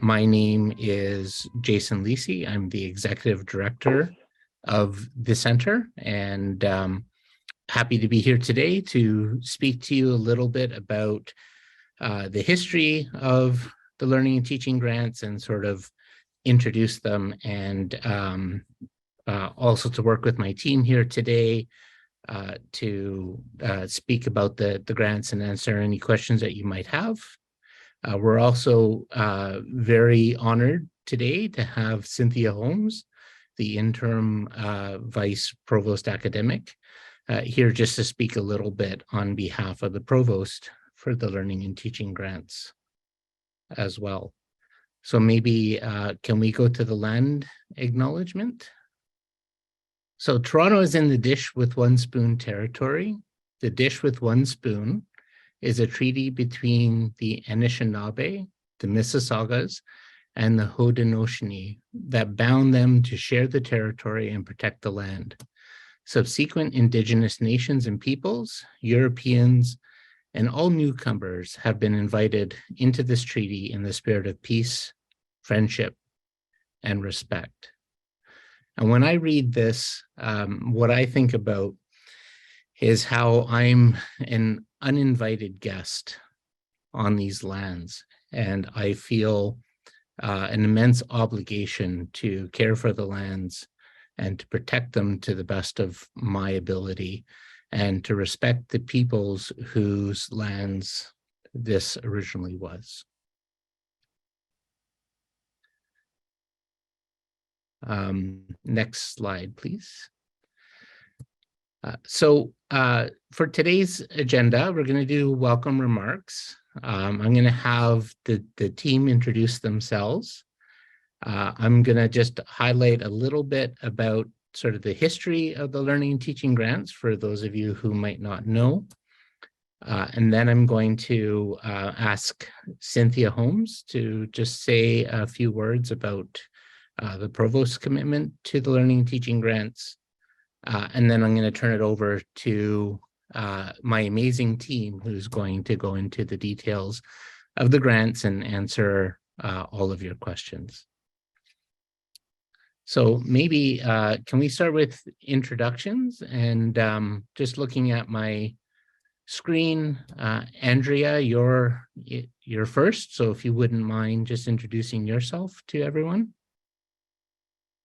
My name is Jason Lisi. I'm the Executive Director of the Center, and happy to be here today to speak to you a little bit about the history of the Learning and Teaching Grants and sort of introduce them, and also to work with my team here today to speak about the grants and answer any questions that you might have. We're also very honored today to have Cynthia Holmes, the interim Vice Provost Academic, here just to speak a little bit on behalf of the Provost for the Learning and Teaching Grants as well. So maybe can we go to the land acknowledgement? So Toronto is in the dish with one spoon territory. The dish with one spoon is a treaty between the Anishinaabe, the Mississaugas, and the Haudenosaunee that bound them to share the territory and protect the land. Subsequent Indigenous nations and peoples, Europeans, and all newcomers have been invited into this treaty in the spirit of peace, friendship, and respect. And when I read this, what I think about is how I'm an uninvited guest on these lands, and I feel an immense obligation to care for the lands and to protect them to the best of my ability, and to respect the peoples whose lands this originally was. Next slide, please. So for today's agenda, we're going to do welcome remarks. I'm going to have the team introduce themselves. I'm going to just highlight a little bit about sort of the history of the Learning and Teaching Grants for those of you who might not know. And then I'm going to ask Cynthia Holmes to just say a few words about the Provost's commitment to the Learning and Teaching Grants. And then I'm going to turn it over to my amazing team, who's going to go into the details of the grants and answer all of your questions. So maybe can we start with introductions? And just looking at my screen, Andrea, you're first. So if you wouldn't mind just introducing yourself to everyone.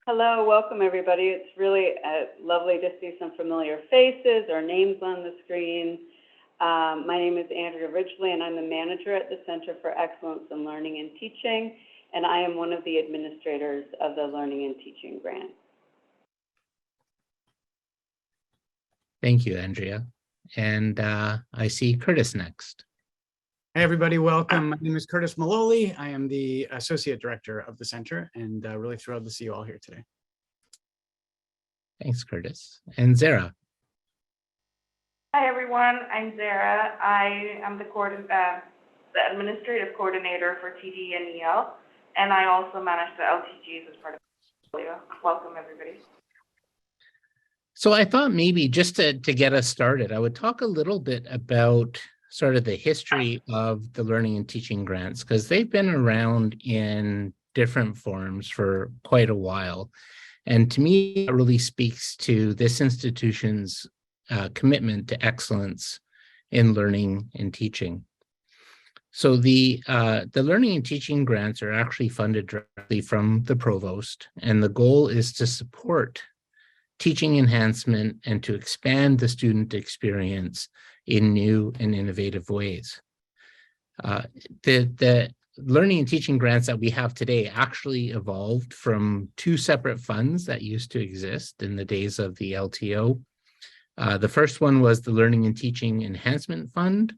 Hello, welcome everybody. It's really lovely to see some familiar faces or names on the screen. My name is Andrea Ridgely, and I'm the manager at the Center for Excellence in Learning and Teaching, and I am one of the administrators of the Learning and Teaching Grant. Thank you, Andrea. And I see Curtis next. Hey everybody, welcome. My name is Curtis Maloli. I am the Associate Director of the Center, and really thrilled to see you all here today. Thanks, Curtis. And Zara. Hi everyone, I'm Zara. I am the Administrative Coordinator for TD and EL, and I also manage the LTGs as part of the portfolio. Welcome everybody. So I thought maybe just to get us started, I would talk a little bit about sort of the history of the Learning and Teaching Grants, because they've been around in different forms for quite a while. And to me, it really speaks to this institution's commitment to excellence in learning and teaching. So the Learning and Teaching Grants are actually funded directly from the Provost, and the goal is to support teaching enhancement and to expand the student experience in new and innovative ways. The Learning and Teaching Grants that we have today actually evolved from two separate funds that used to exist in the days of the LTO. The first one was the Learning and Teaching Enhancement Fund,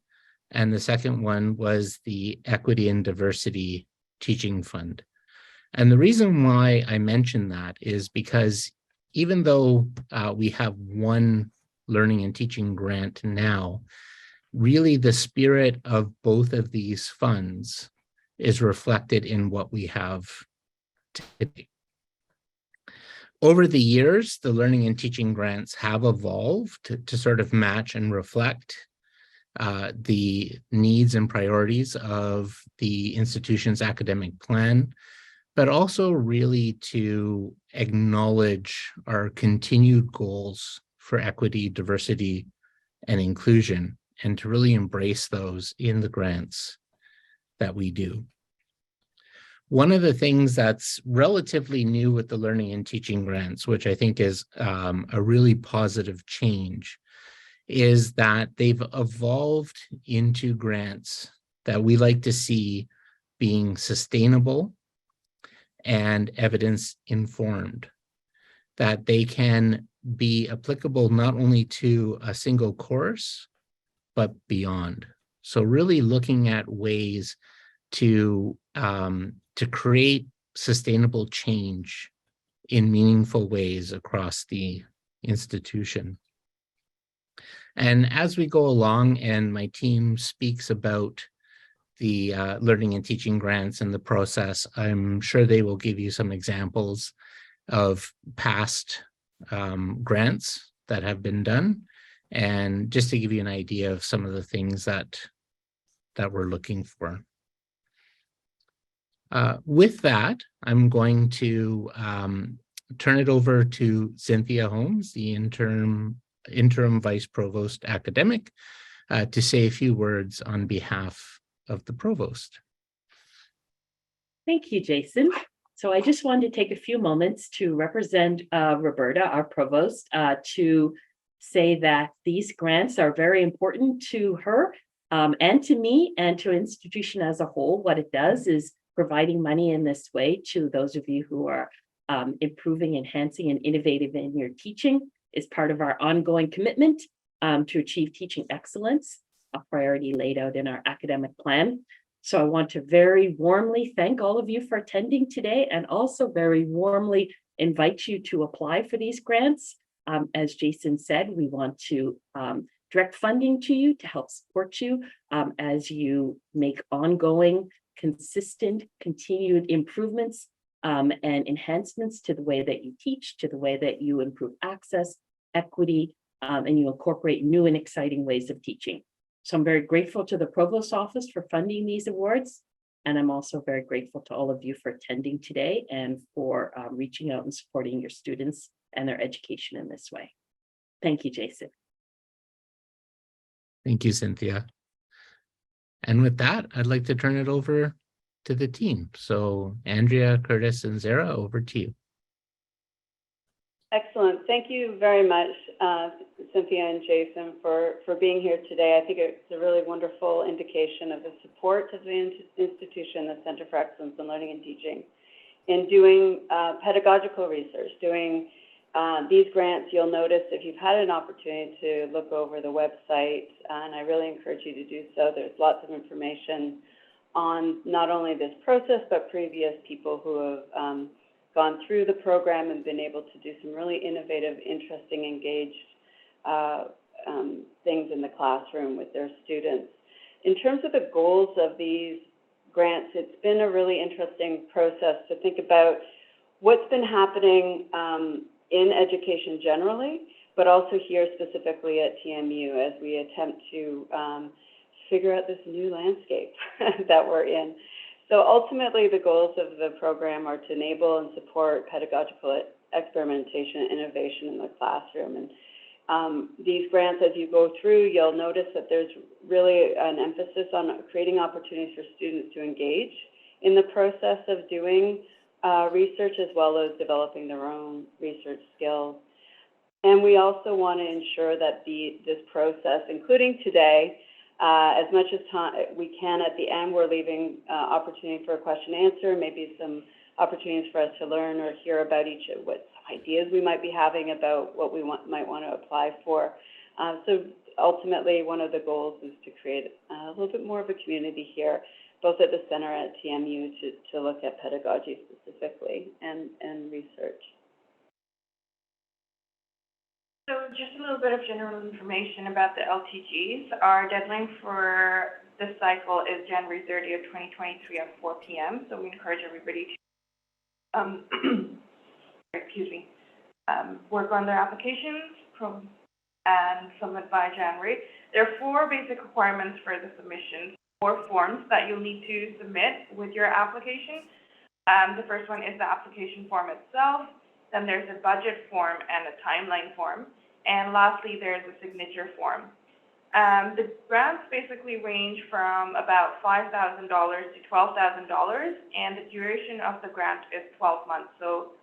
and the second one was the Equity and Diversity Teaching Fund. And the reason why I mention that is because even though we have one Learning and Teaching Grant now, really the spirit of both of these funds is reflected in what we have today. Over the years, the Learning and Teaching Grants have evolved to sort of match and reflect the needs and priorities of the institution's academic plan, but also really to acknowledge our continued goals for equity, diversity, and inclusion, and to really embrace those in the grants that we do. One of the things that's relatively new with the learning and teaching grants, which I think is a really positive change, is that they've evolved into grants that we like to see being sustainable and evidence informed, that they can be applicable not only to a single course, but beyond. So really looking at ways to create sustainable change in meaningful ways across the institution. And as we go along and my team speaks about the learning and teaching grants and the process, I'm sure they will give you some examples of past grants that have been done, and just to give you an idea of some of the things that we're looking for. With that, I'm going to turn it over to Cynthia Holmes, the interim Vice Provost Academic, to say a few words on behalf of the Provost. Thank you, Jason. So I just wanted to take a few moments to represent Roberta, our Provost, to say that these grants are very important to her and to me and to institution as a whole. What it does is providing money in this way to those of you who are improving, enhancing, and innovative in your teaching is part of our ongoing commitment to achieve teaching excellence, a priority laid out in our academic plan. So I want to very warmly thank all of you for attending today, and also very warmly invite you to apply for these grants. As Jason said, we want to direct funding to you to help support you as you make ongoing, consistent, continued improvements and enhancements to the way that you teach, to the way that you improve access, equity, and you incorporate new and exciting ways of teaching. So I'm very grateful to the Provost's Office for funding these awards. And I'm also very grateful to all of you for attending today and for reaching out and supporting your students and their education in this way. Thank you, Jason. Thank you, Cynthia. And with that, I'd like to turn it over to the team. So Andrea, Curtis, and Zara, over to you. Excellent. Thank you very much, Cynthia and Jason, for being here today. I think it's a really wonderful indication of the support of the institution, the Center for Excellence in Learning and Teaching, in doing pedagogical research, doing these grants. You'll notice if you've had an opportunity to look over the website, and I really encourage you to do so, there's lots of information on not only this process, but previous people who have gone through the program and been able to do some really innovative, interesting, engaged things in the classroom with their students. In terms of the goals of these grants, it's been a really interesting process to think about what's been happening in education generally, but also here specifically at TMU as we attempt to figure out this new landscape that we're in. So ultimately, the goals of the program are to enable and support pedagogical experimentation and innovation in the classroom. And these grants, as you go through, you'll notice that there's really an emphasis on creating opportunities for students to engage in the process of doing research, as well as developing their own research skills. And we also want to ensure that this process, including today, as much as we can at the end, we're leaving opportunity for a question and answer, maybe some opportunities for us to learn or hear about what ideas we might be having about what we might want to apply for. So ultimately, one of the goals is to create a little bit more of a community here, both at the center and at TMU, to look at pedagogy specifically and research. So just a little bit of general information about the LTGs. Our deadline for this cycle is January 30th, 2023 at 4 p.m. So we encourage everybody to, work on their applications and submit by January. There are 4 basic requirements for the submission, 4 forms that you'll need to submit with your application. The first one is the application form itself, then there's a budget form and a timeline form, and lastly, there's a signature form. The grants basically range from about $5,000 to $12,000, and the duration of the grant is 12 months. So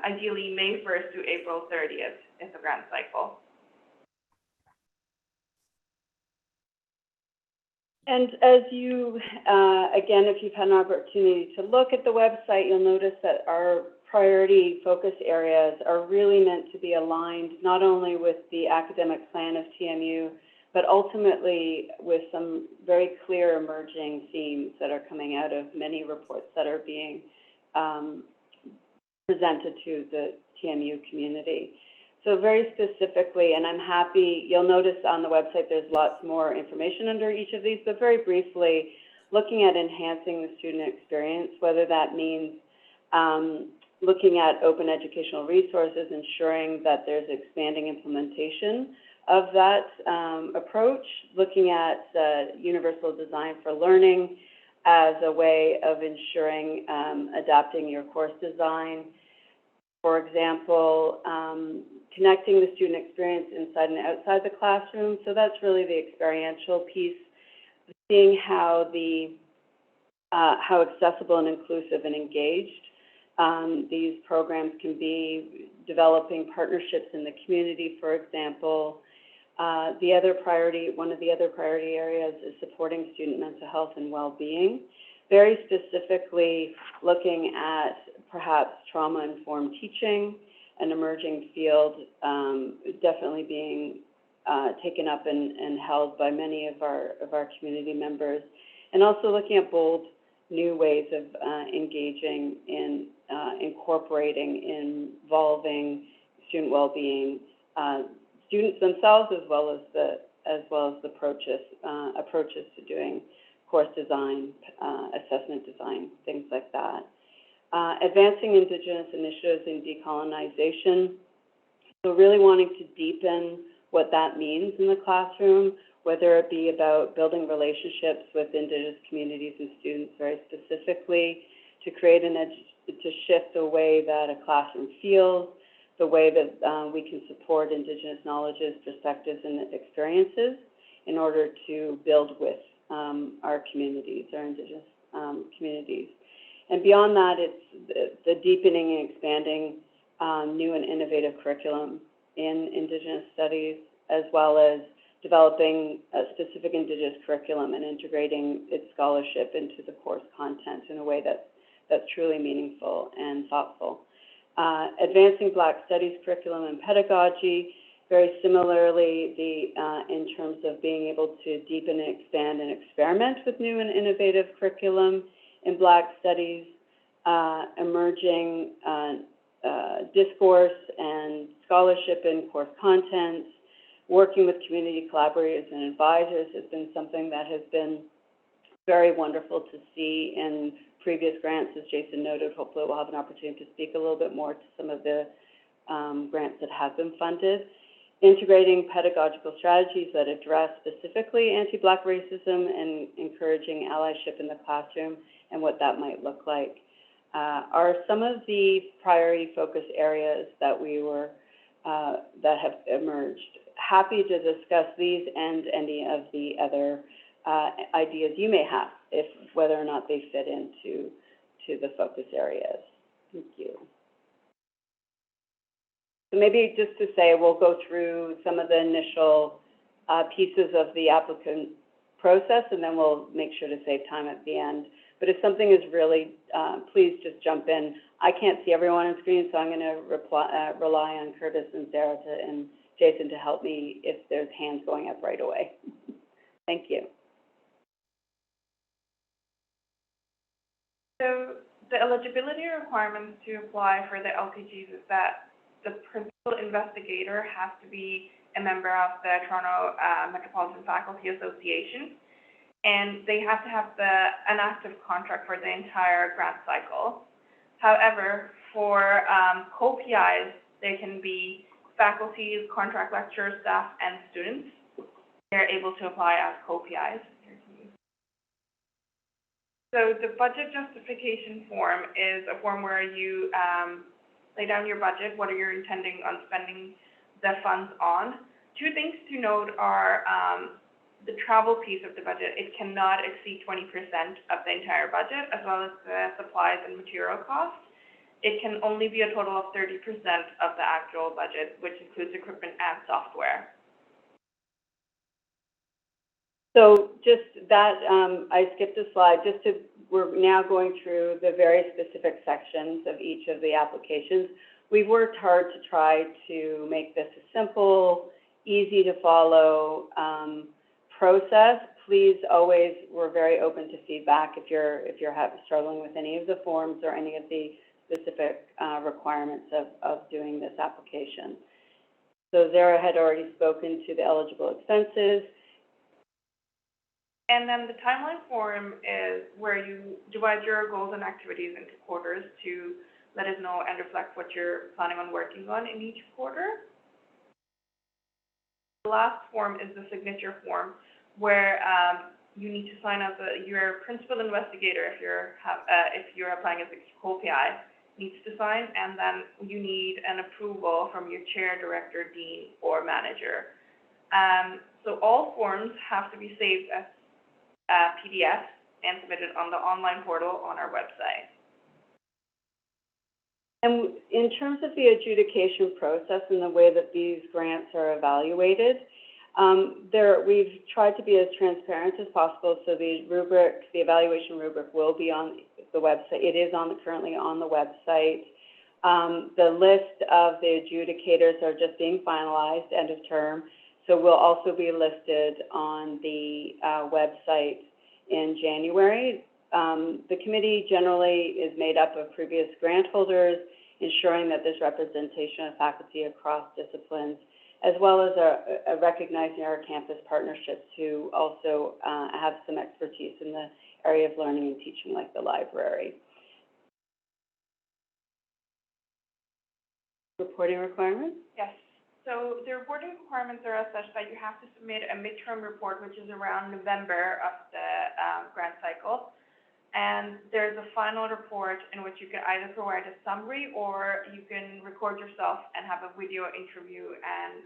ideally, May 1st to April 30th is the grant cycle. And as you, again, if you've had an opportunity to look at the website, you'll notice that our priority focus areas are really meant to be aligned not only with the academic plan of TMU, but ultimately with some very clear emerging themes that are coming out of many reports that are being presented to the TMU community. So very specifically, and I'm happy, you'll notice on the website there's lots more information under each of these, but very briefly, looking at enhancing the student experience, whether that means looking at open educational resources, ensuring that there's expanding implementation of that approach, looking at universal design for learning as a way of ensuring adapting your course design. For example, connecting the student experience inside and outside the classroom. So that's really the experiential piece, seeing how accessible and inclusive and engaged these programs can be, developing partnerships in the community, for example. One of the other priority areas is supporting student mental health and well-being, very specifically looking at perhaps trauma-informed teaching, an emerging field definitely being taken up and held by many of our community members, and also looking at bold new ways of engaging in incorporating, involving student well-being, students themselves, as well as the approaches to doing course design, assessment design, things like that. Advancing Indigenous initiatives in decolonization. So really wanting to deepen what that means in the classroom, whether it be about building relationships with Indigenous communities and students very specifically, to create to shift the way that a classroom feels, the way that we can support Indigenous knowledges, perspectives, and experiences in order to build with our communities, our Indigenous communities. And beyond that, it's the deepening and expanding new and innovative curriculum in Indigenous studies, as well as developing a specific Indigenous curriculum and integrating its scholarship into the course content in a way that's truly meaningful and thoughtful. Advancing Black Studies curriculum and pedagogy, very similarly, in terms of being able to deepen and expand and experiment with new and innovative curriculum in Black Studies, emerging discourse and scholarship in course contents, working with community collaborators and advisors has been something that has been very wonderful to see in previous grants. As Jason noted, hopefully we'll have an opportunity to speak a little bit more to some of the grants that have been funded. Integrating pedagogical strategies that address specifically anti-Black racism and encouraging allyship in the classroom and what that might look like are some of the priority focus areas that that have emerged. Happy to discuss these and any of the other ideas you may have, whether or not they fit into the focus areas. Thank you. So maybe just to say, we'll go through some of the initial pieces of the applicant process, and then we'll make sure to save time at the end. But if something is really, please just jump in. I can't see everyone on screen, so I'm going to rely on Curtis and Sarah and Jason to help me if there's hands going up right away. Thank you. So the eligibility requirements to apply for the LTGs is that the principal investigator has to be a member of the Toronto Metropolitan Faculty Association, and they have to have an active contract for the entire grant cycle. However, for co-PIs, they can be faculty, contract lecturers, staff, and students. They're able to apply as co-PIs. So the budget justification form is a form where you lay down your budget, what are you intending on spending the funds on. Two things to note are the travel piece of the budget. It cannot exceed 20% of the entire budget, as well as the supplies and material costs. It can only be a total of 30% of the actual budget, which includes equipment and software. So just that, I skipped a slide, we're now going through the very specific sections of each of the applications. We've worked hard to try to make this a simple, easy to follow process. Please always, we're very open to feedback if you're struggling with any of the forms or any of the specific requirements of doing this application. So Zara had already spoken to the eligible expenses. And then the timeline form is where you divide your goals and activities into quarters to let us know and reflect what you're planning on working on in each quarter. The last form is the signature form, where you need to sign as your principal investigator, if you're applying as a co-PI, needs to sign, and then you need an approval from your chair, director, dean, or manager. So all forms have to be saved as PDF and submitted on the online portal on our website. And in terms of the adjudication process and the way that these grants are evaluated, we've tried to be as transparent as possible. So the rubric, the evaluation rubric, will be on the website. It is currently on the website. The list of the adjudicators are just being finalized, end of term. So we'll also be listed on the website in January. The committee generally is made up of previous grant holders, ensuring that there's representation of faculty across disciplines, as well as recognizing our campus partnerships who also have some expertise in the area of learning and teaching, like the library. Reporting requirements? Yes. So the reporting requirements are as such that you have to submit a midterm report, which is around November of the grant cycle. And there's a final report in which you can either provide a summary or you can record yourself and have a video interview and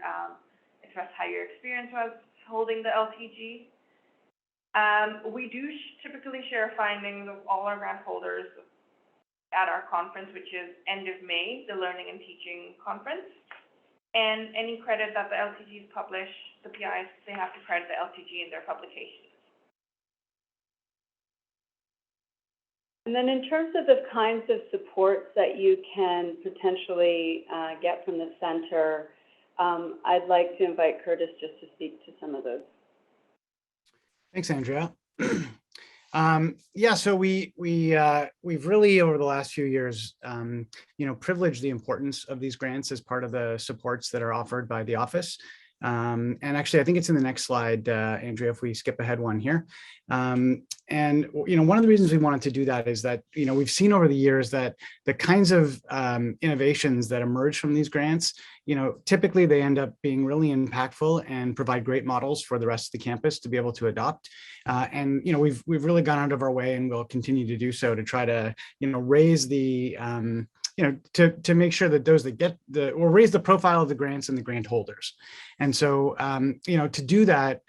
express how your experience was holding the LTG. We do typically share findings of all our grant holders at our conference, which is end of May, the Learning and Teaching Conference. And any credit that the LTGs publish, the PIs, they have to credit the LTG in their publications. And then in terms of the kinds of supports that you can potentially get from the center, I'd like to invite Curtis just to speak to some of those. Thanks, Andrea. Yeah, so we've really over the last few years, privileged the importance of these grants as part of the supports that are offered by the office. And actually, I think it's in the next slide, Andrea, if we skip ahead one here. And one of the reasons we wanted to do that is that, we've seen over the years that the kinds of innovations that emerge from these grants, typically they end up being really impactful and provide great models for the rest of the campus to be able to adopt. And we've really gone out of our way, and we'll continue to do so, to try to raise the to make sure that those that get or raise the profile of the grants and the grant holders. And so, to do that,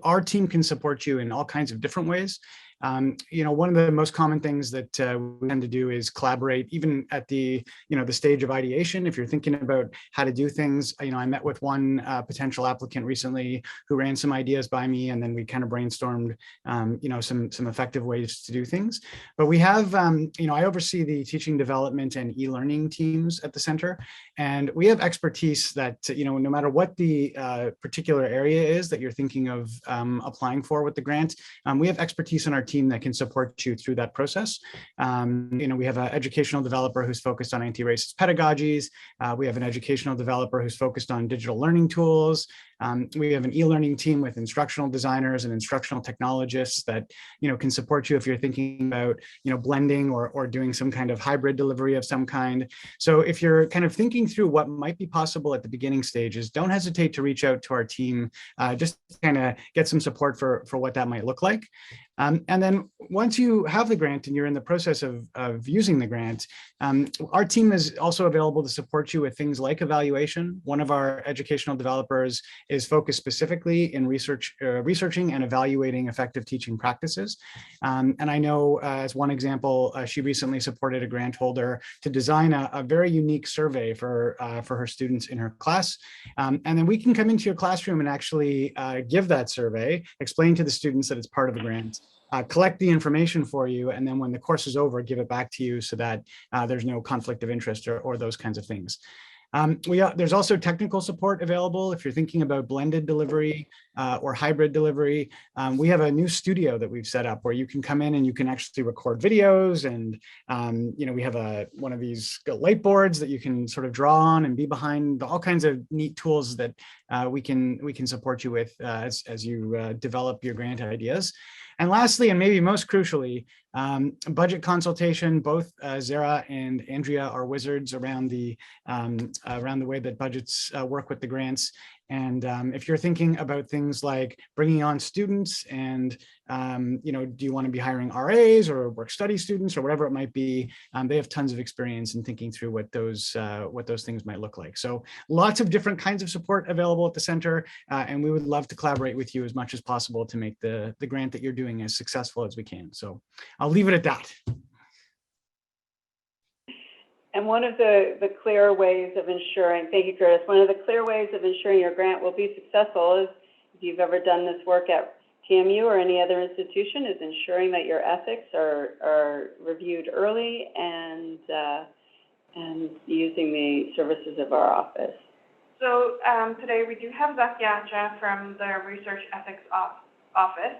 our team can support you in all kinds of different ways. One of the most common things that we tend to do is collaborate, even at the stage of ideation. If you're thinking about how to do things, I met with one potential applicant recently who ran some ideas by me, and then we kind of brainstormed, some effective ways to do things. But we have, I oversee the teaching development and e-learning teams at the center, and we have expertise that, no matter what the particular area is that you're thinking of applying for with the grant, we have expertise in our team that can support you through that process. We have an educational developer who's focused on anti-racist pedagogies. We have an educational developer who's focused on digital learning tools. We have an e-learning team with instructional designers and instructional technologists that can support you if you're thinking about blending or doing some kind of hybrid delivery of some kind. So if you're kind of thinking through what might be possible at the beginning stages, don't hesitate to reach out to our team just to kind of get some support for what that might look like. And then once you have the grant and you're in the process of using the grant, our team is also available to support you with things like evaluation. One of our educational developers is focused specifically in researching and evaluating effective teaching practices. And I know as one example, she recently supported a grant holder to design a very unique survey for her students in her class. And then we can come into your classroom and actually give that survey, explain to the students that it's part of the grant, collect the information for you, and then when the course is over, give it back to you so that there's no conflict of interest or those kinds of things. There's also technical support available if you're thinking about blended delivery or hybrid delivery. We have a new studio that we've set up where you can come in and you can actually record videos, and we have one of these light boards that you can sort of draw on and be behind, all kinds of neat tools that we can support you with as you develop your grant ideas. And lastly, and maybe most crucially, budget consultation. Both Zara and Andrea are wizards around the way that budgets work with the grants. And if you're thinking about things like bringing on students and, do you want to be hiring RAs or work study students or whatever it might be, they have tons of experience in thinking through what those things might look like. So lots of different kinds of support available at the center. And we would love to collaborate with you as much as possible to make the grant that you're doing as successful as we can. So I'll leave it at that. And one of the clear ways of ensuring, thank you, Curtis, one of the clear ways of ensuring your grant will be successful is, if you've ever done this work at TMU or any other institution, is ensuring that your ethics are reviewed early and using the services of our office. So today we do have Zakiacha from the Research Ethics Office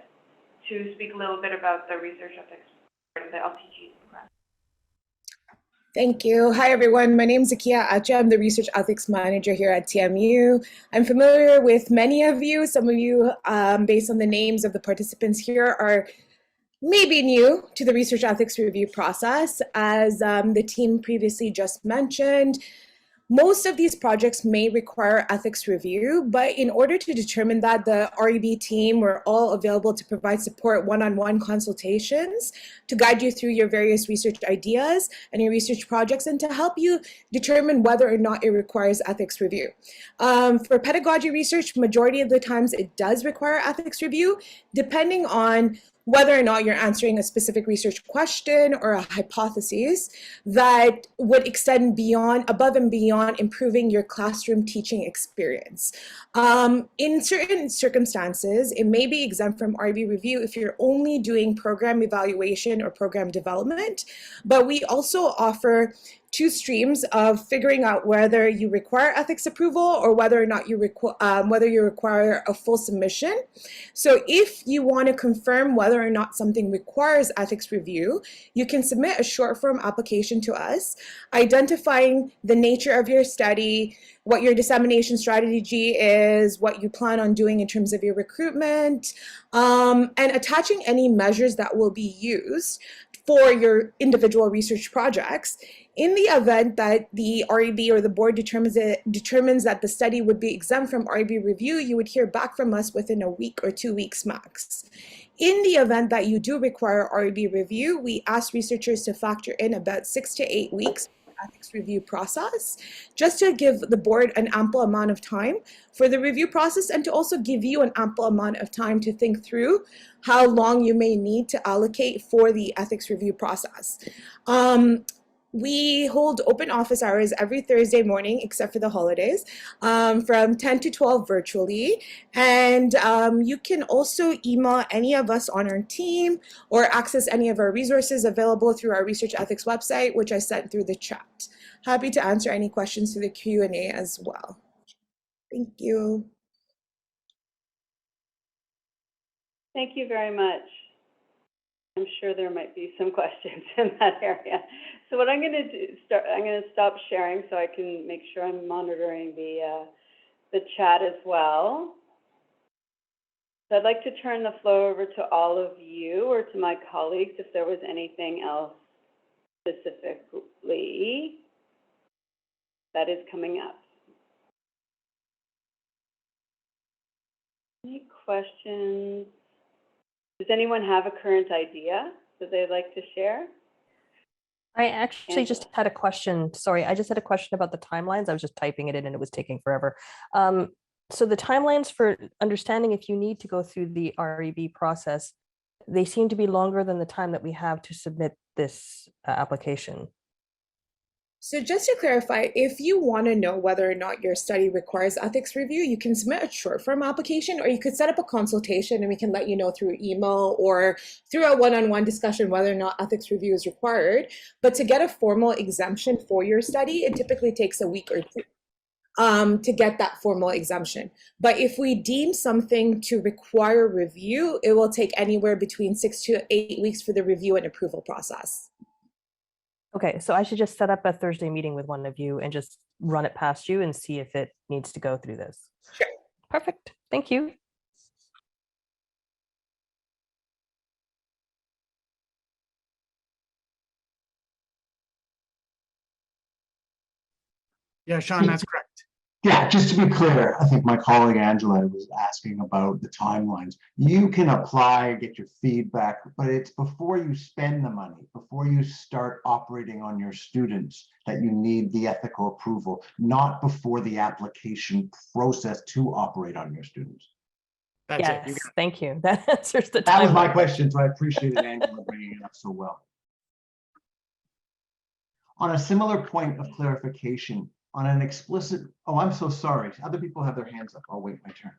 to speak a little bit about the research ethics part of the LTG program. Thank you. Hi, everyone. My name is Zakia Acha. I'm the Research Ethics Manager here at TMU. I'm familiar with many of you. Some of you, based on the names of the participants here, are maybe new to the Research Ethics Review process. As the team previously just mentioned, most of these projects may require ethics review, but in order to determine that, the REB team were all available to provide support one-on-one consultations to guide you through your various research ideas and your research projects and to help you determine whether or not it requires ethics review. For pedagogy research, majority of the times it does require ethics review, depending on whether or not you're answering a specific research question or a hypothesis that would extend above and beyond improving your classroom teaching experience. In certain circumstances, it may be exempt from RB review if you're only doing program evaluation or program development, but we also offer two streams of figuring out whether you require ethics approval or whether or not you require a full submission. So if you want to confirm whether or not something requires ethics review, you can submit a short form application to us, identifying the nature of your study, what your dissemination strategy is, what you plan on doing in terms of your recruitment, and attaching any measures that will be used for your individual research projects. In the event that the REB or the board determines that the study would be exempt from REB review, you would hear back from us within a week or 2 weeks max. In the event that you do require REB review, we ask researchers to factor in about 6 to 8 weeks ethics review process, just to give the board an ample amount of time for the review process and to also give you an ample amount of time to think through how long you may need to allocate for the ethics review process. We hold open office hours every Thursday morning, except for the holidays, from 10 to 12 virtually. And you can also email any of us on our team or access any of our resources available through our research ethics website, which I sent through the chat. Happy to answer any questions through the Q&A as well. Thank you. Thank you very much. I'm sure there might be some questions in that area. So what I'm going to do, I'm going to stop sharing so I can make sure I'm monitoring the chat as well. So I'd like to turn the floor over to all of you or to my colleagues if there was anything else specifically that is coming up. Any questions? Does anyone have a current idea that they'd like to share? I actually just Angela. had a question. Sorry, I just had a question about the timelines. I was just typing it in and it was taking forever. So the timelines for understanding if you need to go through the REB process, they seem to be longer than the time that we have to submit this application. So just to clarify, if you want to know whether or not your study requires ethics review, you can submit a short form application, or you could set up a consultation and we can let you know through email or through a one-on-one discussion whether or not ethics review is required. But to get a formal exemption for your study, it typically takes a week or two to get that formal exemption. But if we deem something to require review, it will take anywhere between 6 to 8 weeks for the review and approval process. Okay, so I should just set up a Thursday meeting with one of you and just run it past you and see if it needs to go through this. Sure. Perfect. Thank you. Yeah, Sean, that's correct. Yeah, just to be clear, I think my colleague Angela was asking about the timelines. You can apply, get your feedback, but it's before you spend the money, before you start operating on your students, that you need the ethical approval, not before the application process to operate on your students. That's it. You Yes, got it. thank you. That answers the That was my timeline. question, so I appreciated Angela bringing it up so well. On a similar point of clarification, on an explicit, oh, I'm so sorry. Other people have their hands up. I'll wait my turn.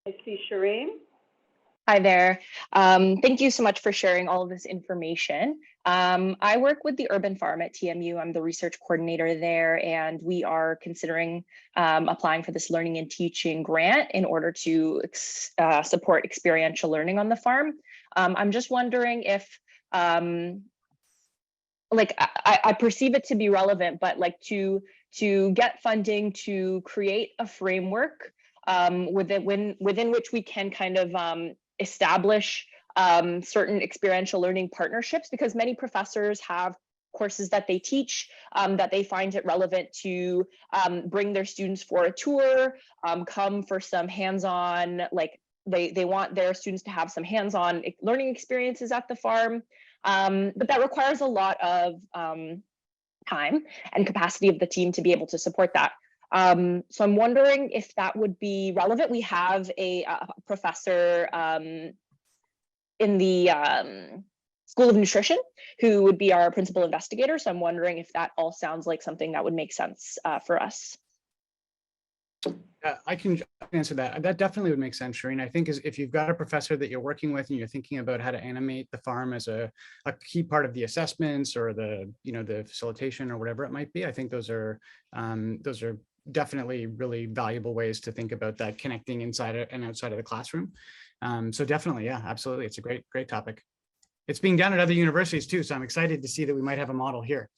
I see Shireen. Hi there. Thank you so much for sharing all of this information. I work with the Urban Farm at TMU. I'm the research coordinator there, and we are considering applying for this learning and teaching grant in order to support experiential learning on the farm. I'm just wondering if, like, I perceive it to be relevant, but like to get funding to create a framework within which we can kind of establish certain experiential learning partnerships, because many professors have courses that they teach that they find it relevant to bring their students for a tour, come for some hands-on, like they want their students to have some hands-on learning experiences at the farm. But that requires a lot of time and capacity of the team to be able to support that. So I'm wondering if that would be relevant. We have a professor in the School of Nutrition who would be our principal investigator. So I'm wondering if that all sounds like something that would make sense for us. I can answer that. That definitely would make sense, Shireen. I think if you've got a professor that you're working with and you're thinking about how to animate the farm as a key part of the assessments or the facilitation or whatever it might be, I think those are definitely really valuable ways to think about that, connecting inside and outside of the classroom. So definitely, yeah, absolutely. It's a great topic. It's being done at other universities too, so I'm excited to see that we might have a model here.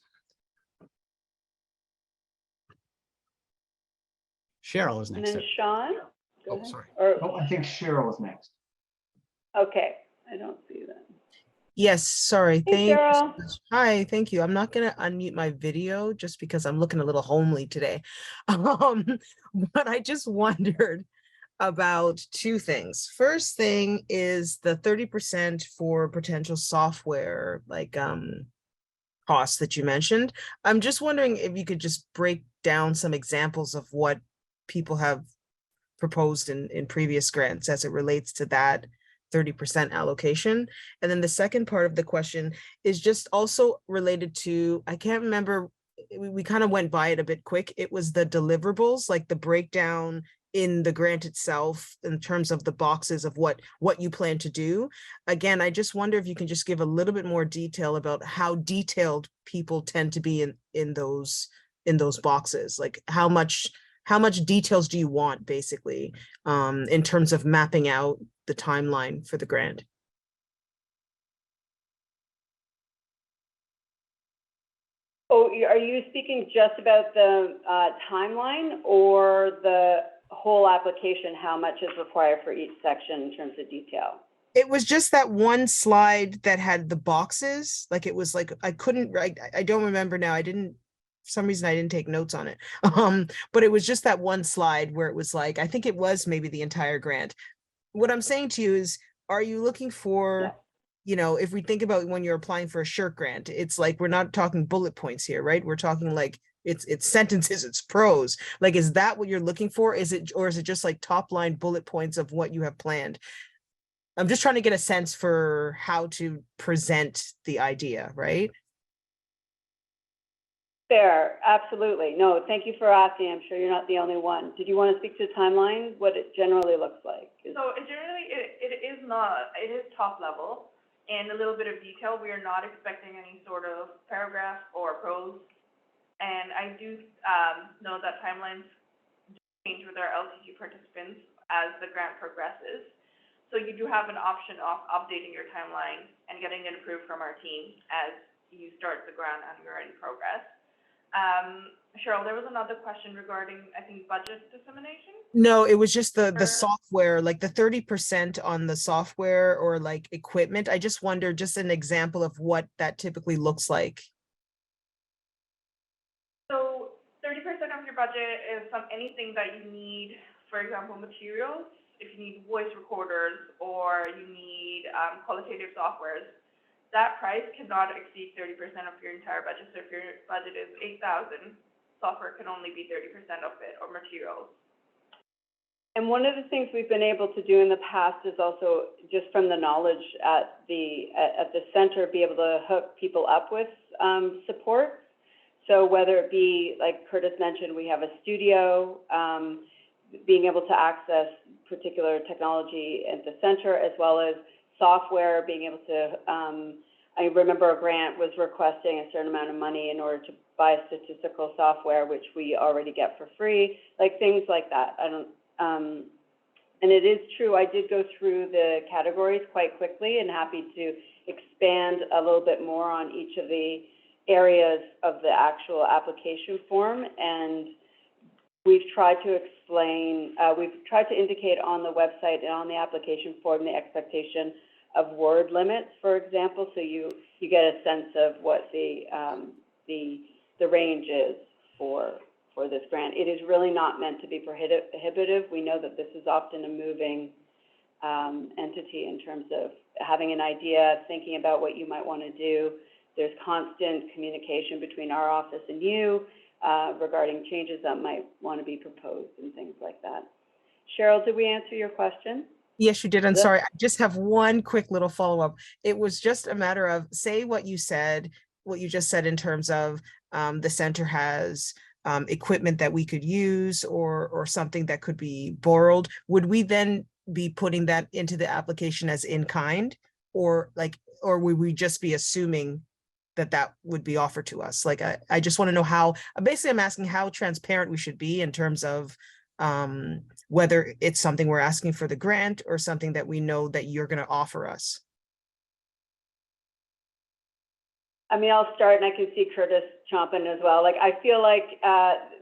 Cheryl is next. And then Sean. Go Oh, ahead. sorry. Or, Oh, I think Cheryl is next. okay, I don't see that. Yes, sorry. Hey, Thank you so Cheryl. much. Hi, thank you. I'm not gonna unmute my video just because I'm looking a little homely today. But I just wondered about two things. First thing is the 30% for potential software, like costs that you mentioned. I'm just wondering if you could just break down some examples of what people have proposed in previous grants as it relates to that 30% allocation. And then the second part of the question is just also related to, I can't remember, we kind of went by it a bit quick. It was the deliverables, like the breakdown in the grant itself in terms of the boxes of what you plan to do. Again, I just wonder if you can just give a little bit more detail about how detailed people tend to be in those boxes, like how much how much details do you want basically in terms of mapping out the timeline for the grant? Oh, are you speaking just about the timeline or the whole application, how much is required for each section in terms of detail? It was just that one slide that had the boxes. Like it was like, I couldn't, I don't remember now. I didn't, for some reason I didn't take notes on it. But it was just that one slide where it was like, I think it was maybe the entire grant. What I'm saying to you is, are you looking for, Yeah. you know, if we think about when you're applying for a SHRC grant, it's like, we're not talking bullet points here, right? We're talking like, it's sentences, it's prose. Like, is that what you're looking for? Is it, or is it just like top line bullet points of what you have planned? I'm just trying to get a sense for how to present the idea, right? Fair, absolutely. No, thank you for asking. I'm sure you're not the only one. Did you want to speak to the timeline, what it generally looks like? So it is top level and a little bit of detail. We are not expecting any sort of paragraph or prose. And I do know that timelines change with our LTG participants as the grant progresses. So you do have an option of updating your timeline and getting it approved from our team as you start the grant and you're in progress. Cheryl, there was another question regarding, I think, budget dissemination? No, it was just the software, like the 30% on the software or like equipment. I just wonder, just an example of what that typically looks like. So 30% of your budget is anything that you need, for example, materials. If you need voice recorders or you need qualitative softwares, that price cannot exceed 30% of your entire budget. So if your budget is $8,000, software can only be 30% of it, or materials. And one of the things we've been able to do in the past is also, just from the knowledge at the center, be able to hook people up with support. So whether it be, like Curtis mentioned, we have a studio, being able to access particular technology at the center, as well as software, being able to, I remember a grant was requesting a certain amount of money in order to buy statistical software, which we already get for free, like things like that. And it is true, I did go through the categories quite quickly and happy to expand a little bit more on each of the areas of the actual application form. And we've tried to explain, we've tried to indicate on the website and on the application form the expectation of word limits, for example, so you get a sense of what the range is for this grant. It is really not meant to be prohibitive. We know that this is often a moving entity in terms of having an idea, thinking about what you might want to do. There's constant communication between our office and you regarding changes that might want to be proposed and things like that. Cheryl, did we answer your question? Yes, you did. I'm sorry. I just have one quick little follow-up. It was just a matter of, say what you said, what you just said in terms of the center has equipment that we could use or something that could be borrowed. Would we then be putting that into the application as in kind, or would we just be assuming that would be offered to us? Like, I just want to know how, basically I'm asking how transparent we should be in terms of whether it's something we're asking for the grant or something that we know that you're going to offer us. I mean, I'll start, and I can see Curtis chomping as well. Like, I feel like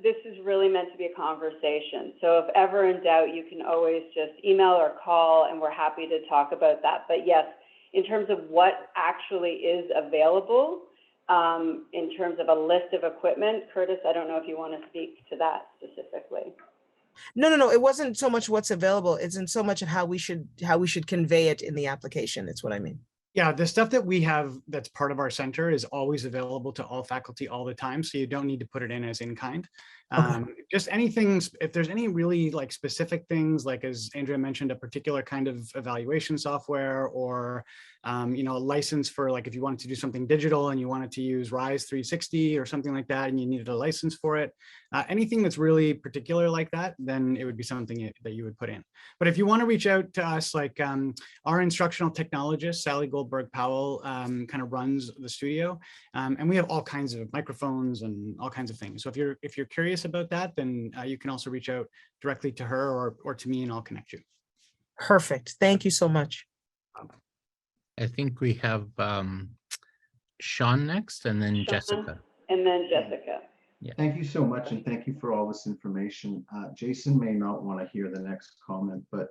this is really meant to be a conversation. So if ever in doubt, you can always just email or call, and we're happy to talk about that. But yes, in terms of what actually is available, in terms of a list of equipment, Curtis, I don't know if you want to speak to that specifically. No. It wasn't so much what's available. It's in so much of how we should convey it in the application. It's what I mean. Yeah, the stuff that we have that's part of our center is always available to all faculty all the time. So you don't need to put it in as in kind. Just anything, if there's any really like specific things, like as Andrea mentioned, a particular kind of evaluation software, or a license for, like, if you wanted to do something digital and you wanted to use Rise 360 or something like that, and you needed a license for it, anything that's really particular like that, then it would be something that you would put in. But if you want to reach out to us, like our instructional technologist, Sally Goldberg-Powell, kind of runs the studio, and we have all kinds of microphones and all kinds of things. So if you're curious curious about that, then you can also reach out directly to her or to me, and I'll connect you. Perfect. Thank you so much. I think we have Sean next, and then Sean, Jessica. And then Jessica. Thank you so much, and thank you for all this information. Jason may not want to hear the next comment, but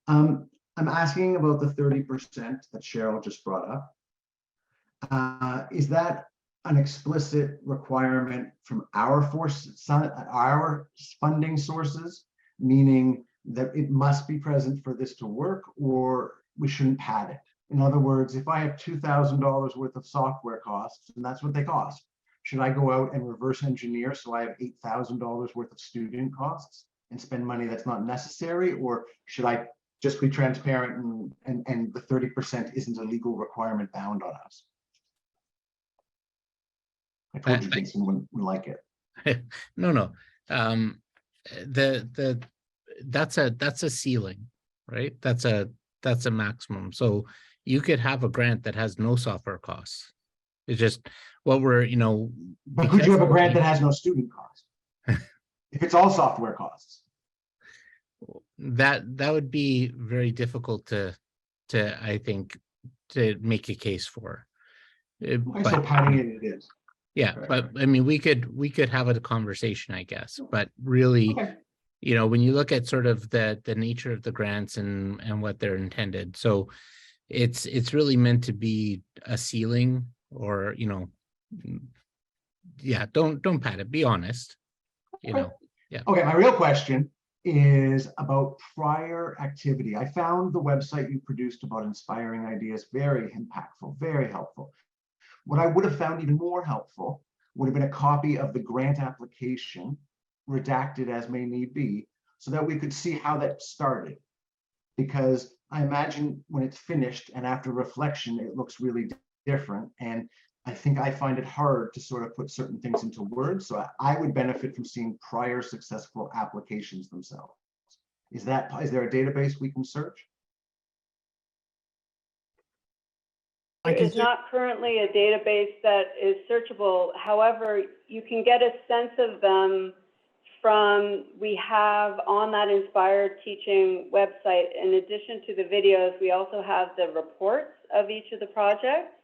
I'm asking about the 30% that Cheryl just brought up. Is that an explicit requirement from our funding sources, meaning that it must be present for this to work, or we shouldn't pad it? In other words, if I have $2,000 worth of software costs, and that's what they cost, should I go out and reverse engineer so I have $8,000 worth of student costs and spend money that's not necessary? Or should I just be transparent and the 30% isn't a legal requirement bound on us? I told you Jason wouldn't like it. No. That's a ceiling, right? That's a maximum. So you could have a grant that has no software costs. It's just what we're, But could you have a grant that has no student costs? If it's all software costs? That would be very difficult to I think, to make a case for. Okay, so padding it is. Yeah, but I mean, we could have a conversation, I guess, but really, Okay. when you look at sort of the nature of the grants and what they're intended, so it's really meant to be a ceiling, or yeah, don't pad it, be honest, Okay. yeah. Okay, my real question is about prior activity. I found the website you produced about inspiring ideas very impactful, very helpful. What I would have found even more helpful would have been a copy of the grant application, redacted as may need be, so that we could see how that started. Because I imagine when it's finished and after reflection, it looks really different. And I think I find it hard to sort of put certain things into words. So I would benefit from seeing prior successful applications themselves. Is there a database we can search? There is not currently a database that is searchable. However, you can get a sense of them from, we have on that Inspired Teaching website, in addition to the videos, we also have the reports of each of the projects.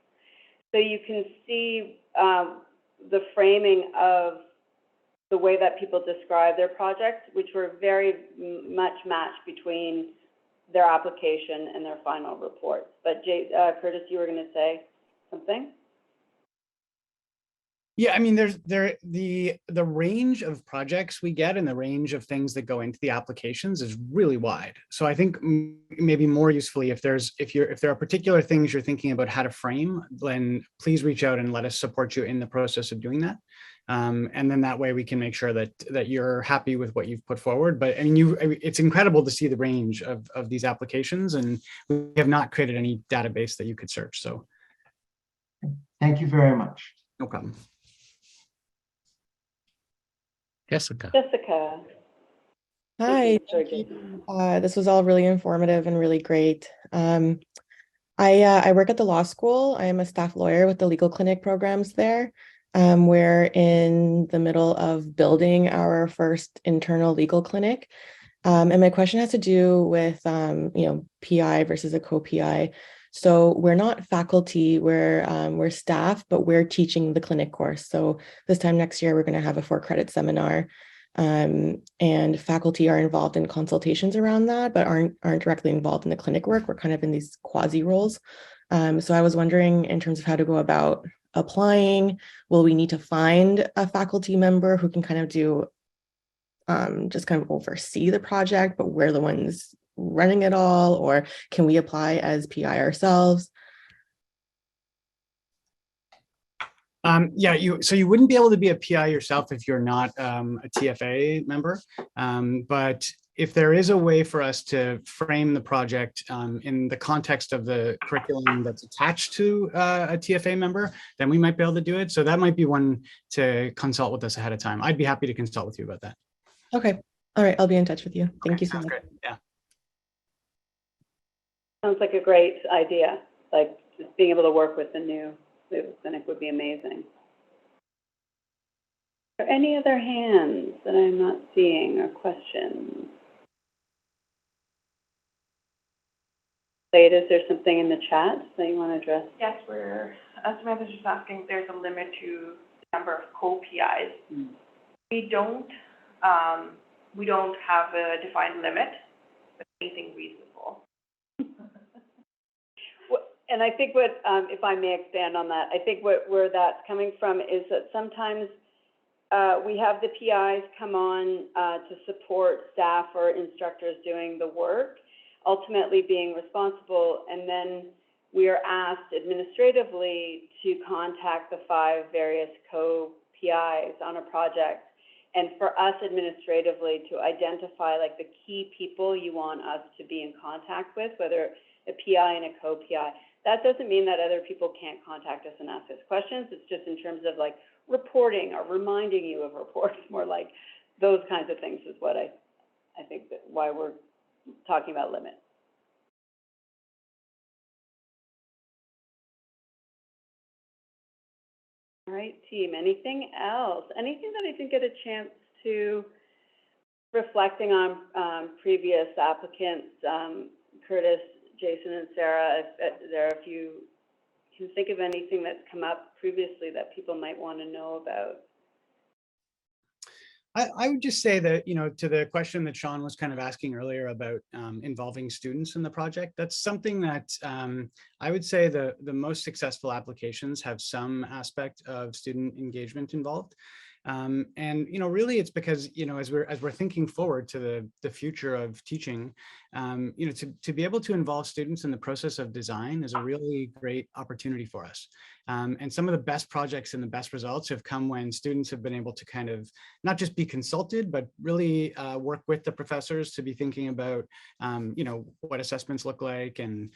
So you can see the framing of the way that people describe their projects, which were very much matched between their application and their final reports. But Curtis, you were going to say something? Yeah, I mean, the range of projects we get and the range of things that go into the applications is really wide. So I think maybe more usefully, if there are particular things you're thinking about how to frame, then please reach out and let us support you in the process of doing that. And then that way we can make sure that you're happy with what you've put forward. But I mean, it's incredible to see the range of these applications, and we have not created any database that you could search. So thank you very much. No problem. Jessica. Hi. This was all really informative and really great. I work at the law school. I am a staff lawyer with the legal clinic programs there. We're in the middle of building our first internal legal clinic. And my question has to do with, PI versus a co-PI. So we're not faculty, we're staff, but we're teaching the clinic course. So this time next year, we're going to have a 4-credit seminar, and faculty are involved in consultations around that, but aren't directly involved in the clinic work. We're kind of in these quasi roles. So I was wondering, in terms of how to go about applying, will we need to find a faculty member who can kind of do just kind of oversee the project, but we're the ones running it all, or can we apply as PI ourselves? Yeah, so you wouldn't be able to be a PI yourself if you're not a TFA member. But if there is a way for us to frame the project in the context of the curriculum that's attached to a TFA member, then we might be able to do it. So that might be one to consult with us ahead of time. I'd be happy to consult with you about that. Okay. All right. I'll be in touch with you. Thank you so much. Great. Yeah. Sounds like a great idea. Like just being able to work with the new clinic would be amazing. Are there any other hands that I'm not seeing or questions? Slade, is there something in the chat that you want to address? Yes, Samantha's just asking if there's a limit to the number of co-PIs. We don't have a defined limit, but anything reasonable. And I think what, if I may expand on that, I think where that's coming from is that sometimes we have the PIs come on to support staff or instructors doing the work, ultimately being responsible, and then we are asked administratively to contact the 5 various co-PIs on a project, and for us administratively to identify like the key people you want us to be in contact with, whether a PI and a co-PI. That doesn't mean that other people can't contact us and ask us questions. It's just in terms of like reporting or reminding you of reports, more like those kinds of things is what I think that why we're talking about limit. All right, team, anything else? Anything that I didn't get a chance to, reflecting on previous applicants, Curtis, Jason, and Sarah, if you can think of anything that's come up previously that people might want to know about. I would just say that, you know, to the question that Sean was kind of asking earlier about involving students in the project, that's something that I would say the most successful applications have some aspect of student engagement involved. And, you know, really it's because, you know, as we're thinking forward to the future of teaching, you know, to be able to involve students in the process of design is a really great opportunity for us. And some of the best projects and the best results have come when students have been able to kind of not just be consulted, but really work with the professors to be thinking about, you know, what assessments look like and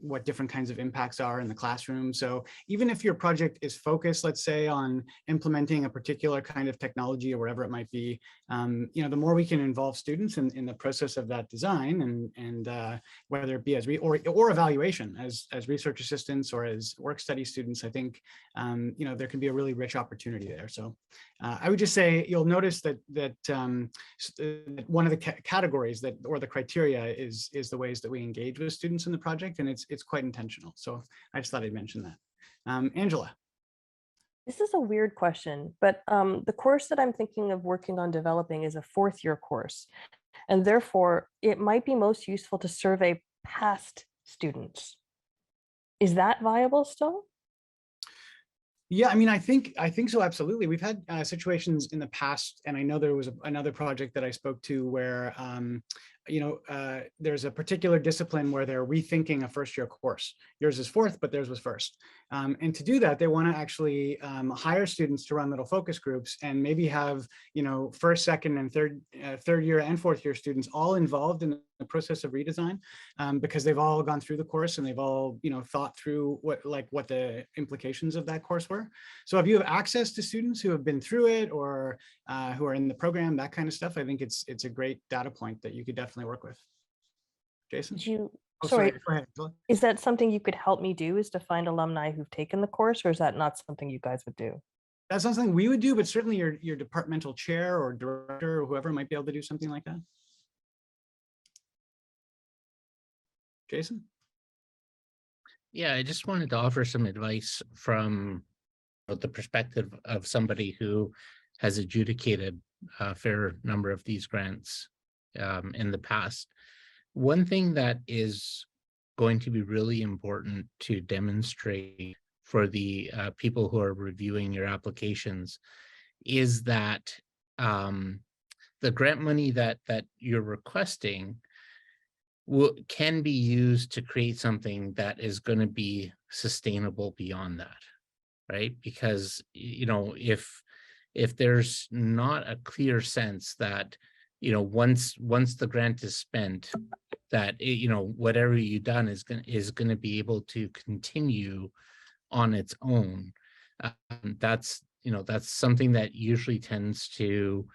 what different kinds of impacts are in the classroom. So even if your project is focused, let's say, on implementing a particular kind of technology or whatever it might be, you know, the more we can involve students in the process of that design and whether it be as or evaluation as research assistants or as work study students, I think, you know, there can be a really rich opportunity there. So I would just say you'll notice that one of the categories that or the criteria is the ways that we engage with students in the project, and it's quite intentional. So I just thought I'd mention that. Angela. This is a weird question, but the course that I'm thinking of working on developing is a 4th-year course, and therefore it might be most useful to survey past students. Is that viable still? Yeah, I mean, I think so. Absolutely. We've had situations in the past, and I know there was another project that I spoke to where, you know, there's a particular discipline where they're rethinking a 1st-year course. Yours is 4th, but theirs was 1st. And to do that, they want to actually hire students to run little focus groups and maybe have, you know, 1st, 2nd, and 3rd year and 4th-year students all involved in the process of redesign because they've all gone through the course and they've all, you know, thought through what the implications of that course were. So if you have access to students who have been through it or who are in the program, that kind of stuff, I think it's a great data point that you could definitely work with. Jason? Sorry, go ahead. Is that something you could help me do, is to find alumni who've taken the course, or is that not something you guys would do? That's something we would do, but certainly your departmental chair or director or whoever might be able to do something like that. Jason? Yeah, I just wanted to offer some advice from the perspective of somebody who has adjudicated a fair number of these grants in the past. One thing that is going to be really important to demonstrate for the people who are reviewing your applications is that the grant money that you're requesting can be used to create something that is going to be sustainable beyond that, right? Because, you know, if there's not a clear sense that, you know, once the grant is spent, that you know, whatever you've done is going to be able to continue on its own, that's, you know, that's something that usually tends to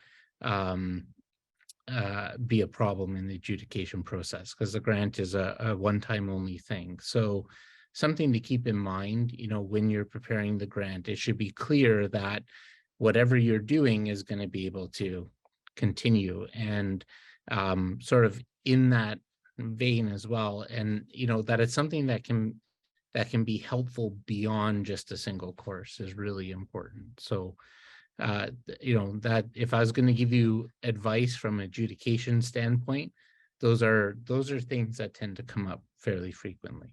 be a problem in the adjudication process, because the grant is a one-time only thing. So something to keep in mind, you know, when you're preparing the grant, it should be clear that whatever you're doing is going to be able to continue. And sort of in that vein as well, and that it's something that can be helpful beyond just a single course is really important. So that if I was going to give you advice from an adjudication standpoint, those are things that tend to come up fairly frequently.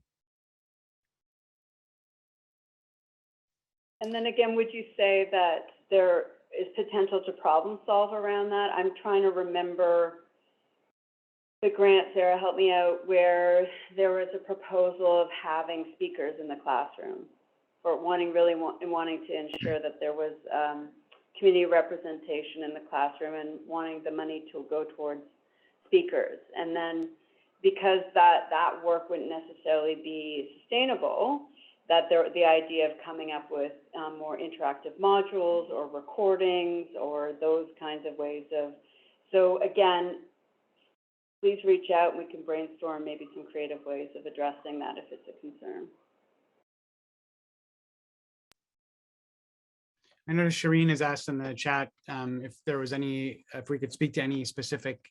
And then again, would you say that there is potential to problem solve around that? I'm trying to remember the grant, Sarah, help me out, where there was a proposal of having speakers in the classroom, or wanting to ensure that there was community representation in the classroom and wanting the money to go towards speakers. And then because that work wouldn't necessarily be sustainable, that the idea of coming up with more interactive modules or recordings or those kinds of ways of, so again, please reach out and we can brainstorm maybe some creative ways of addressing that if it's a concern. I noticed Shireen has asked in the chat if we could speak to any specific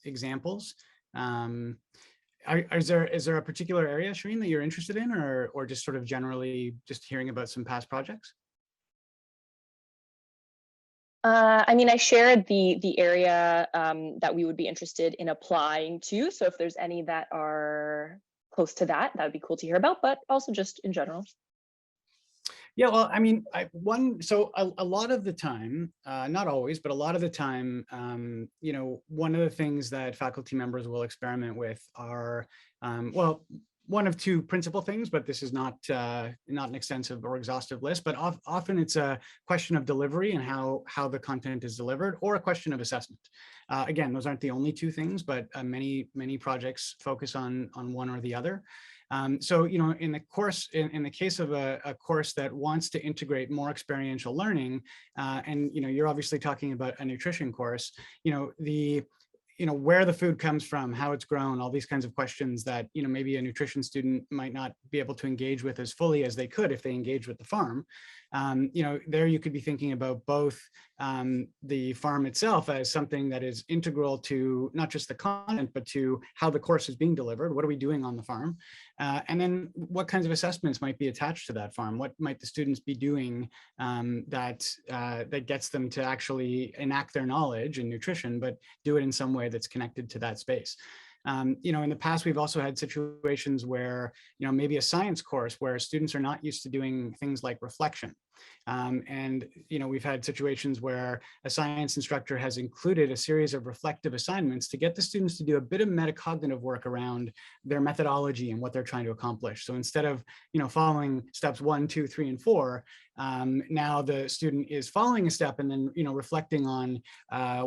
examples. Is there a particular area, Shireen, that you're interested in, or just sort of generally just hearing about some past projects? I mean, I shared the area that we would be interested in applying to. So if there's any that are close to that, that would be cool to hear about, but also just in general. Yeah, well, I mean, a lot of the time, not always, but a lot of the time, one of the things that faculty members will experiment with are, one of two principal things, but this is not an extensive or exhaustive list, but often it's a question of delivery and how the content is delivered, or a question of assessment. Again, those aren't the only two things, but many projects focus on one or the other. So, in the case of a course that wants to integrate more experiential learning, and, you're obviously talking about a nutrition course, where the food comes from, how it's grown, all these kinds of questions that, maybe a nutrition student might not be able to engage with as fully as they could if they engage with the farm. There you could be thinking about both the farm itself as something that is integral to not just the content, but to how the course is being delivered. What are we doing on the farm? And then what kinds of assessments might be attached to that farm? What might the students be doing that gets them to actually enact their knowledge in nutrition, but do it in some way that's connected to that space? In the past, we've also had situations where, maybe a science course where students are not used to doing things like reflection. And we've had situations where a science instructor has included a series of reflective assignments to get the students to do a bit of metacognitive work around their methodology and what they're trying to accomplish. So instead of, following steps 1, 2, 3, and 4, now the student is following a step and then, reflecting on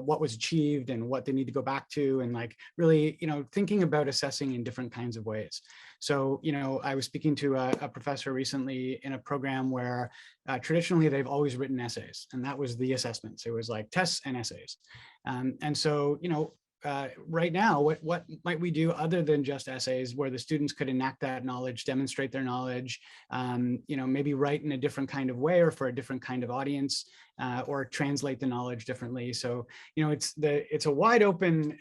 what was achieved and what they need to go back to, and really, thinking about assessing in different kinds of ways. So, I was speaking to a professor recently in a program where traditionally they've always written essays, and that was the assessments. It was like tests and essays. And so, right now, what might we do other than just essays where the students could enact that knowledge, demonstrate their knowledge, maybe write in a different kind of way or for a different kind of audience, or translate the knowledge differently. So, it's a wide open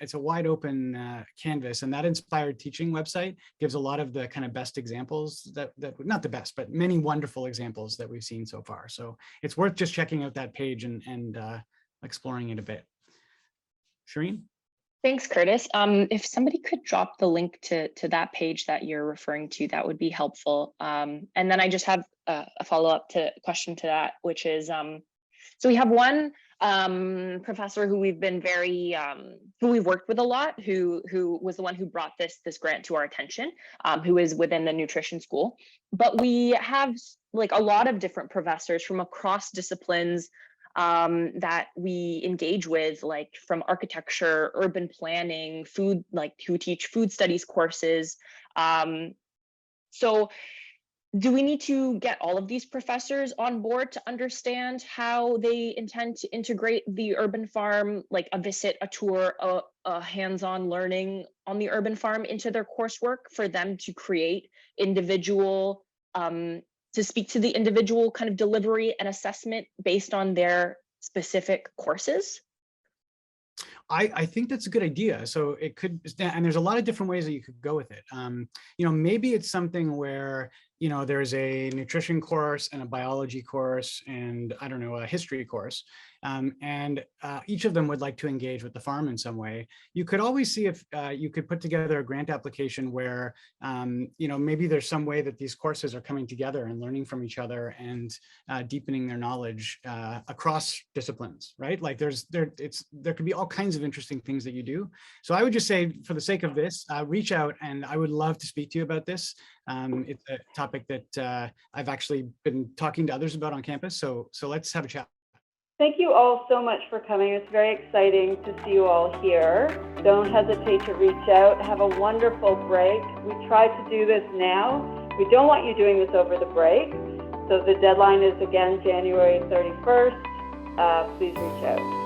canvas, and that Inspired Teaching website gives a lot of the kind of best examples that not the best, but many wonderful examples that we've seen so far. So it's worth just checking out that page and exploring it a bit. Shireen? Thanks, Curtis. If somebody could drop the link to that page that you're referring to, that would be helpful. And then I just have a follow-up question to that, which is, so we have one professor who we've been who we've worked with a lot, who was the one who brought this grant to our attention, who is within the nutrition school. But we have a lot of different professors from across disciplines that we engage with, from architecture, urban planning, food, who teach food studies courses. So do we need to get all of these professors on board to understand how they intend to integrate the urban farm, like a visit, a tour, a hands-on learning on the urban farm into their coursework, for them to create individual to speak to the individual kind of delivery and assessment based on their specific courses? I think that's a good idea. So it could, and there's a lot of different ways that you could go with it. Maybe it's something where, there's a nutrition course and a biology course and I don't know, a history course. And each of them would like to engage with the farm in some way. You could always see if you could put together a grant application where, maybe there's some way that these courses are coming together and learning from each other and deepening their knowledge across disciplines, right? Like there could be all kinds of interesting things that you do. So I would just say, for the sake of this, reach out, and I would love to speak to you about this. It's a topic that I've actually been talking to others about on campus. So let's have a chat. Thank you all so much for coming. It's very exciting to see you all here. Don't hesitate to reach out. Have a wonderful break. We try to do this now. We don't want you doing this over the break. So the deadline is again January 31st. Please reach out.